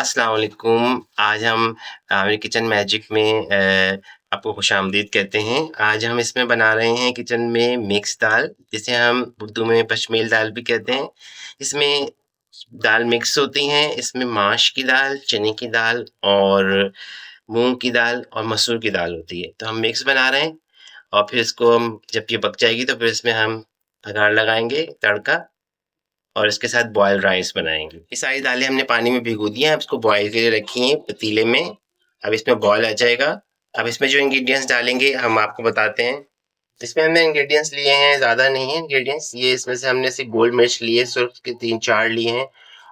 अस्सलाम वालेकुम। आज हम आमिर किचन मैजिक में आपको खुशामदीद कहते हैं। आज हम इसमें बना रहे हैं किचन में मिक्स दाल, जिसे हम उर्दू में पशमेल दाल भी कहते हैं। इसमें दाल मिक्स होती हैं, इसमें माश की दाल, चने की दाल और मूँग की दाल और मसूर की दाल होती है। तो हम मिक्स बना रहे हैं और फिर इसको हम जब ये पक जाएगी तो फिर इसमें हम बघार लगाएँगे, तड़का और इसके साथ बॉइल्ड राइस बनाएँगे। ये सारी दालें हमने पानी में भिगो दी हैं, अब इसको बॉयल के लिए रखी हैं पतीले में। अब इसमें बॉयल आ जाएगा। अब इसमें जो इंग्रीडिएंट्स डालेंगे हम आपको बताते हैं। इसमें हमने इंग्रीडिएंट्स लिए हैं, ज़्यादा नहीं है इंग्रीडिएंट्स। ये इसमें से हमने सिर्फ गोल मिर्च लिए, सिर्फ के 3-4 लिए हैं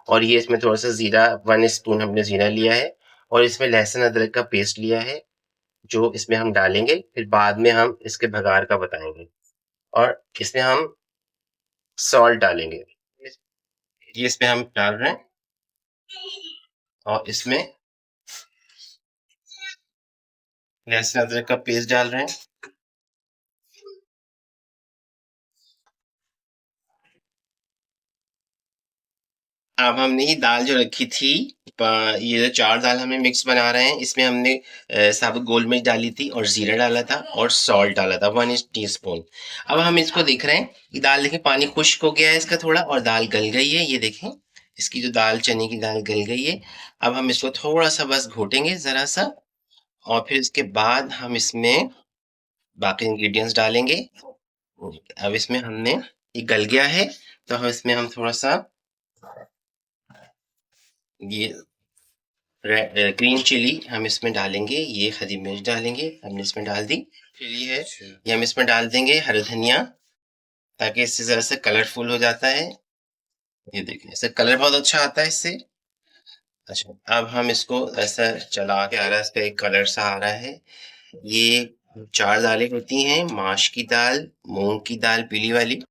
और ये इसमें थोड़ा-सा ज़ीरा 1 स्पून हमने ज़ीरा लिया है और इसमें लहसुन अदरक का पेस्ट लिया है, जो इसमें हम डालेंगे। फिर बाद में हम इसके बघार का बताएँगे और इसमें हम सॉल्ट डालेंगे। ये इसमें हम डाल रहे हैं और इसमें लहसुन अदरक का पेस्ट डाल रहे हैं। अब हमने ये दाल जो रखी थी, ये जो 4 दाल हमें मिक्स बना रहे हैं, इसमें हमने साबुत गोल मिर्च डाली थी और जीरा डाला था और सॉल्ट डाला था 1 टीस्पून। अब हम इसको देख रहे हैं, ये दाल देखें पानी खुश्क हो गया है इसका थोड़ा और दाल गल गई है। ये देखें, इसकी जो दाल चने की दाल गल गई है। अब हम इसको थोड़ा सा बस घोटेंगे जरा सा और फिर इसके बाद हम इसमें बाकी इंग्रेडिएंट्स डालेंगे। अब इसमें हमने ये गल गया है तो हम इसमें हम थोड़ा सा ये ग्रीन चिली हम इसमें डालेंगे, ये हरी मिर्च डालेंगे, हमने इसमें डाल दी। चिली है, ये हम इसमें डाल देंगे। हरा धनिया, ताकि इससे जरा सा कलरफुल हो जाता है। ये देखिए, इससे कलर बहुत अच्छा आता है इससे। अच्छा, अब हम इसको ऐसा चला के आ रहा है, इस पे एक कलर सा आ रहा है। ये 4 दालें होती हैं, माश की दाल, मूंग की दाल पीली वाली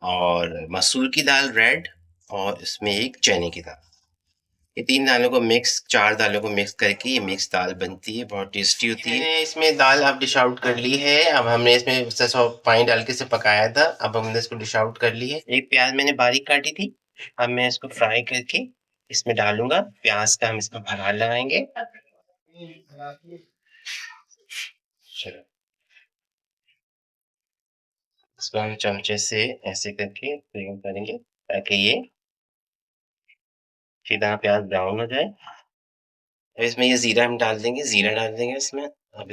और मसूर की दाल रेड और इसमें एक चने की दाल। ये 3 दालों को मिक्स 4 दालों को मिक्स करके ये मिक्स दाल बनती है, बहुत टेस्टी होती है। इसमें दाल अब डिश आउट कर ली है। अब हमने इसमें सरसों पानी डाल के इसे पकाया था, अब हमने इसको डिश आउट कर ली है। एक प्याज मैंने बारीक काटी थी, अब मैं इसको फ्राई करके इसमें डालूंगा। प्याज का हम इसमें भरवार लगाएंगे। चलो, इसको हम चमचे से ऐसे करके फ्राई करेंगे ताकि ये सीधा प्याज ब्राउन हो जाए। अब इसमें ये जीरा हम डाल देंगे, जीरा डाल देंगे इसमें। अब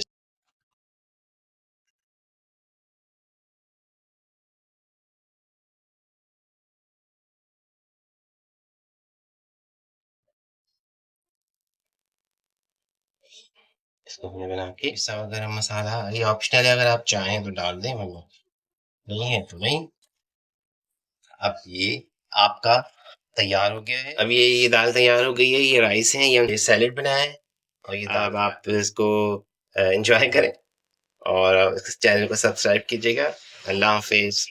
इसको हमने बना के पिसा हुआ गरम मसाला, ये ऑप्शनल है, अगर आप चाहें तो डाल दें, वरना नहीं है तो नहीं। अब ये आपका तैयार हो गया है। अब ये दाल तैयार हो गई है, ये राइस है, ये सैलेड बनाया है और ये अब आप इसको एंजॉय करें और इस चैनल को सब्सक्राइब कीजिएगा। अल्लाह हाफिज।